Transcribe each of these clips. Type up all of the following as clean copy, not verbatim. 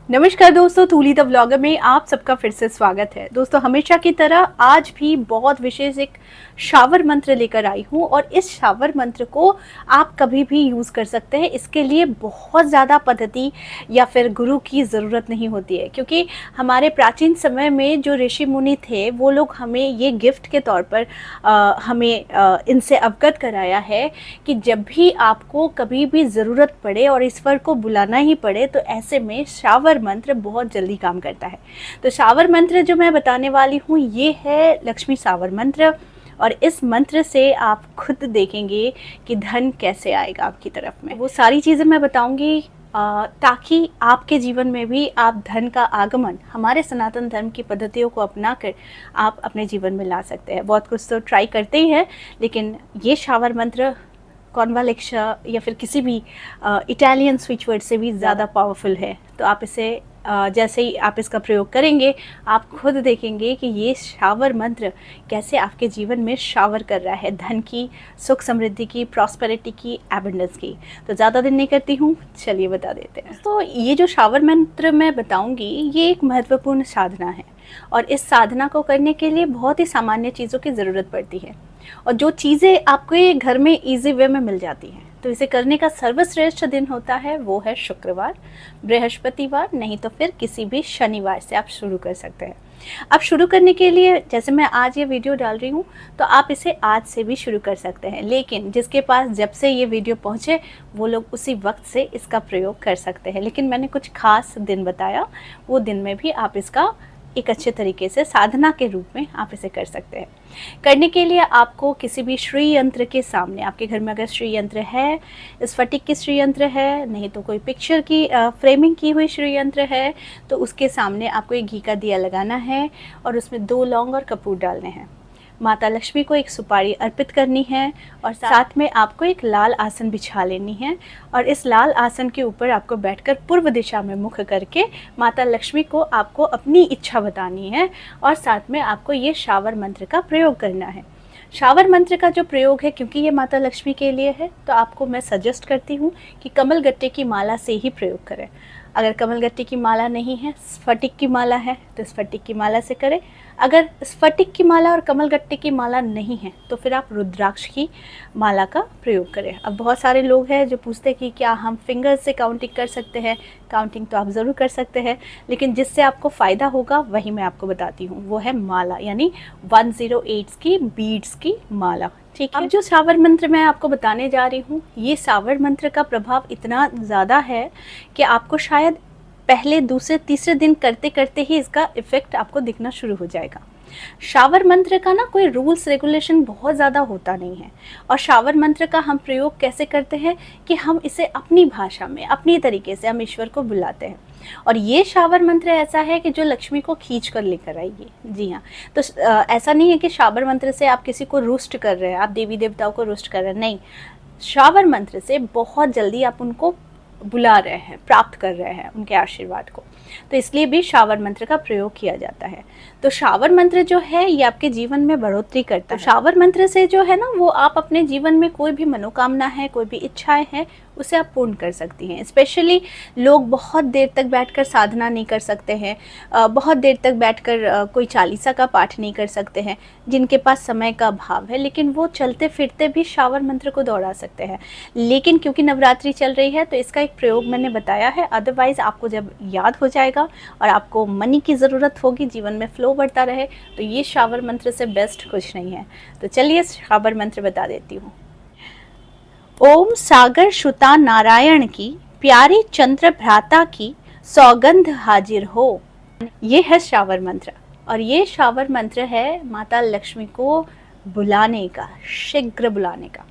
नमस्कार दोस्तों, तूली the vlogger में आप सबका फिर से स्वागत है। दोस्तों, हमेशा की तरह आज भी बहुत विशेष एक शावर मंत्र लेकर आई हूँ और इस शावर मंत्र को आप कभी भी यूज़ कर सकते हैं। इसके लिए बहुत ज़्यादा पद्धति या फिर गुरु की ज़रूरत नहीं होती है, क्योंकि हमारे प्राचीन समय में जो ऋषि मुनि थे वो लोग हमें ये गिफ्ट के तौर पर इनसे अवगत कराया है कि जब भी आपको कभी भी ज़रूरत पड़े और ईश्वर को बुलाना ही पड़े तो ऐसे में शावर मंत्र बहुत जल्दी काम करता है। तो शावर मंत्र जो मैं बताने वाली हूँ ये है लक्ष्मी शावर मंत्र, और इस मंत्र से आप खुद देखेंगे कि धन कैसे आएगा आपकी तरफ में। वो सारी चीज़ें मैं बताऊंगी ताकि आपके जीवन में भी आप धन का आगमन हमारे सनातन धर्म की पद्धतियों को अपनाकर आप अपने जीवन में ला सकते हैं। बहुत कुछ तो ट्राई करते ही हैं, लेकिन ये शावर मंत्र कॉन्वालेक्शा या फिर किसी भी इटालियन स्विच वर्ड से भी ज़्यादा पावरफुल है। तो आप इसे जैसे ही आप इसका प्रयोग करेंगे आप खुद देखेंगे कि ये शावर मंत्र कैसे आपके जीवन में शावर कर रहा है धन की, सुख समृद्धि की, प्रॉस्पेरिटी की, एबंडेंस की। तो ज़्यादा दिन नहीं करती हूँ, चलिए बता देते हैं। तो ये जो शावर मंत्र मैं बताऊँगी ये एक महत्वपूर्ण साधना है, और इस साधना को करने के लिए बहुत ही सामान्य चीज़ों की ज़रूरत पड़ती है, और जो चीज़ें आपके घर में ईजी वे में मिल जाती हैं। तो इसे करने का सर्वश्रेष्ठ दिन होता है वो है शुक्रवार, बृहस्पतिवार, नहीं तो फिर किसी भी शनिवार से आप शुरू कर सकते हैं। अब शुरू करने के लिए जैसे मैं आज ये वीडियो डाल रही हूँ तो आप इसे आज से भी शुरू कर सकते हैं, लेकिन जिसके पास जब से ये वीडियो पहुँचे वो लोग उसी वक्त से इसका प्रयोग कर सकते हैं। लेकिन मैंने कुछ खास दिन बताया, वो दिन में भी आप इसका एक अच्छे तरीके से साधना के रूप में आप इसे कर सकते हैं। करने के लिए आपको किसी भी श्री यंत्र के सामने, आपके घर में अगर श्री यंत्र है, स्फटिक की श्री यंत्र है, नहीं तो कोई पिक्चर की फ्रेमिंग की हुई श्री यंत्र है, तो उसके सामने आपको एक घी का दिया लगाना है और उसमें 2 लौंग और कपूर डालने हैं। माता लक्ष्मी को एक सुपारी अर्पित करनी है और साथ में आपको एक लाल आसन बिछा लेनी है, और इस लाल आसन के ऊपर आपको बैठकर पूर्व दिशा में मुख करके माता लक्ष्मी को आपको अपनी इच्छा बतानी है, और साथ में आपको ये शावर मंत्र का प्रयोग करना है। शावर मंत्र का जो प्रयोग है, क्योंकि ये माता लक्ष्मी के लिए है, तो आपको मैं सजेस्ट करती हूँ कि कमल गट्टे की माला से ही प्रयोग करें। अगर कमल गट्टे की माला नहीं है, स्फटिक की माला है, तो स्फटिक की माला से करें। अगर स्फटिक की माला और कमल गट्टे की माला नहीं है तो फिर आप रुद्राक्ष की माला का प्रयोग करें। अब बहुत सारे लोग हैं जो पूछते हैं कि क्या हम फिंगर से काउंटिंग कर सकते हैं। काउंटिंग तो आप ज़रूर कर सकते हैं, लेकिन जिससे आपको फ़ायदा होगा वही मैं आपको बताती हूँ, वो है माला, यानी 108 की बीड्स की माला। ठीक है। अब जो शावर मंत्र मैं आपको बताने जा रही हूँ, ये शावर मंत्र का प्रभाव इतना ज़्यादा है कि आपको शायद पहले, दूसरे, तीसरे दिन करते करते ही इसका इफ़ेक्ट आपको दिखना शुरू हो जाएगा। शावर मंत्र का ना कोई रूल्स रेगुलेशन बहुत ज़्यादा होता नहीं है, और शावर मंत्र का हम प्रयोग कैसे करते हैं कि हम इसे अपनी भाषा में, अपनी तरीके से हम ईश्वर को बुलाते हैं। और ये शावर मंत्र ऐसा है कि जो लक्ष्मी को खींच कर लेकर आएगी। जी हाँ, तो ऐसा नहीं है कि शावर मंत्र से आप किसी को रुष्ट कर रहे हैं, आप देवी देवताओं को रुष्ट कर रहे हैं, नहीं। शावर मंत्र से बहुत जल्दी आप उनको बुला रहे हैं, प्राप्त कर रहे हैं उनके आशीर्वाद को, तो इसलिए भी शावर मंत्र का प्रयोग किया जाता है। तो शावर मंत्र जो है ये आपके जीवन में बढ़ोतरी करता है। शावर मंत्र से जो है ना, वो आप अपने जीवन में कोई भी मनोकामना है, कोई भी इच्छाएं हैं, उसे आप पूर्ण कर सकती हैं। स्पेशली लोग बहुत देर तक बैठकर साधना नहीं कर सकते हैं, बहुत देर तक बैठकर कोई चालीसा का पाठ नहीं कर सकते हैं, जिनके पास समय का अभाव है, लेकिन वो चलते फिरते भी शावर मंत्र को दोहरा सकते हैं। लेकिन क्योंकि नवरात्रि चल रही है तो इसका एक प्रयोग मैंने बताया है, अदरवाइज़ आपको जब याद हो जाएगा और आपको मनी की ज़रूरत होगी, जीवन में फ्लो बढ़ता रहे, तो ये शावर मंत्र से बेस्ट कुछ नहीं है। तो चलिए शावर मंत्र बता देती हूँ। ओम सागर शुता नारायण की, प्यारी चंद्र भ्राता की, सौगंध हाजिर हो। ये है शावर मंत्र, और ये शावर मंत्र है माता लक्ष्मी को बुलाने का, शीघ्र बुलाने का।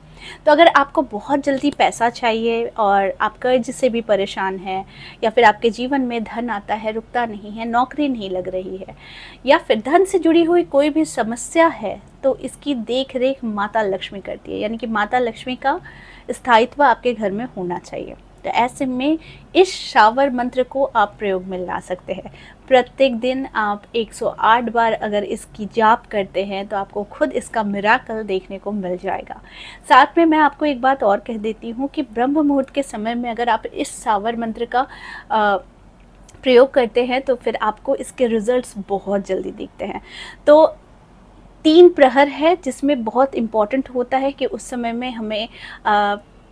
तो अगर आपको बहुत जल्दी पैसा चाहिए और आप कर्ज से भी परेशान हैं, या फिर आपके जीवन में धन आता है रुकता नहीं है, नौकरी नहीं लग रही है, या फिर धन से जुड़ी हुई कोई भी समस्या है, तो इसकी देख रेख माता लक्ष्मी करती है, यानी कि माता लक्ष्मी का स्थायित्व आपके घर में होना चाहिए। तो ऐसे में इस शावर मंत्र को आप प्रयोग में ला सकते हैं। प्रत्येक दिन आप 108 बार अगर इसकी जाप करते हैं तो आपको खुद इसका मिराकल देखने को मिल जाएगा। साथ में मैं आपको एक बात और कह देती हूँ कि ब्रह्म मुहूर्त के समय में अगर आप इस शावर मंत्र का प्रयोग करते हैं तो फिर आपको इसके रिजल्ट्स बहुत जल्दी दिखते हैं। तो 3 प्रहर है जिसमें बहुत इम्पॉर्टेंट होता है कि उस समय में हमें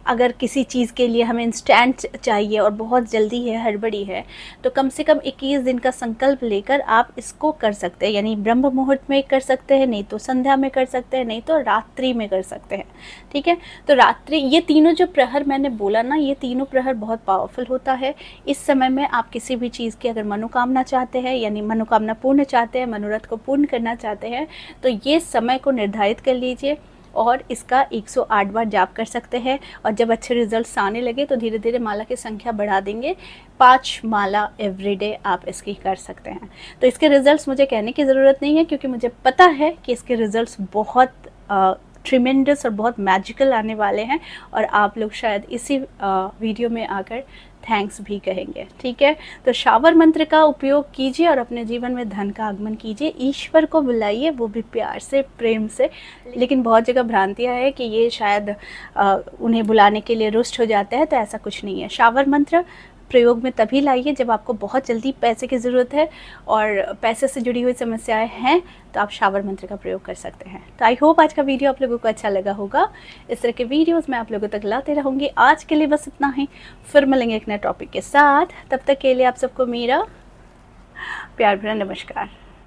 अगर किसी चीज़ के लिए हमें इंस्टेंट चाहिए और बहुत जल्दी है, हड़बड़ी है, तो कम से कम 21 दिन का संकल्प लेकर आप इसको कर सकते हैं। यानी ब्रह्म मुहूर्त में कर सकते हैं, नहीं तो संध्या में कर सकते हैं, नहीं तो रात्रि में कर सकते हैं। ठीक है, तो रात्रि, ये तीनों जो प्रहर मैंने बोला ना, ये तीनों प्रहर बहुत पावरफुल होता है। इस समय में आप किसी भी चीज़ की अगर मनोकामना चाहते हैं, यानी मनोकामना पूर्ण चाहते हैं, मनोरथ को पूर्ण करना चाहते हैं, तो ये समय को निर्धारित कर लीजिए और इसका 108 बार जाप कर सकते हैं। और जब अच्छे रिजल्ट्स आने लगे तो धीरे धीरे माला की संख्या बढ़ा देंगे। 5 माला एवरीडे आप इसकी कर सकते हैं। तो इसके रिजल्ट्स मुझे कहने की ज़रूरत नहीं है, क्योंकि मुझे पता है कि इसके रिजल्ट्स बहुत ट्रिमेंडस और बहुत मैजिकल आने वाले हैं, और आप लोग शायद इसी वीडियो में आकर थैंक्स भी कहेंगे। ठीक है, तो शावर मंत्र का उपयोग कीजिए और अपने जीवन में धन का आगमन कीजिए। ईश्वर को बुलाइए, वो भी प्यार से, प्रेम से। लेकिन बहुत जगह भ्रांतियाँ है कि ये शायद उन्हें बुलाने के लिए रुष्ट हो जाते हैं, तो ऐसा कुछ नहीं है। शावर मंत्र प्रयोग में तभी लाइए जब आपको बहुत जल्दी पैसे की ज़रूरत है और पैसे से जुड़ी हुई समस्याएं हैं, तो आप शावर मंत्र का प्रयोग कर सकते हैं। तो आई होप आज का वीडियो आप लोगों को अच्छा लगा होगा। इस तरह के वीडियोस मैं आप लोगों तक लाते रहूँगी। आज के लिए बस इतना ही, फिर मिलेंगे एक नए टॉपिक के साथ। तब तक के लिए आप सबको मेरा प्यार भरा नमस्कार।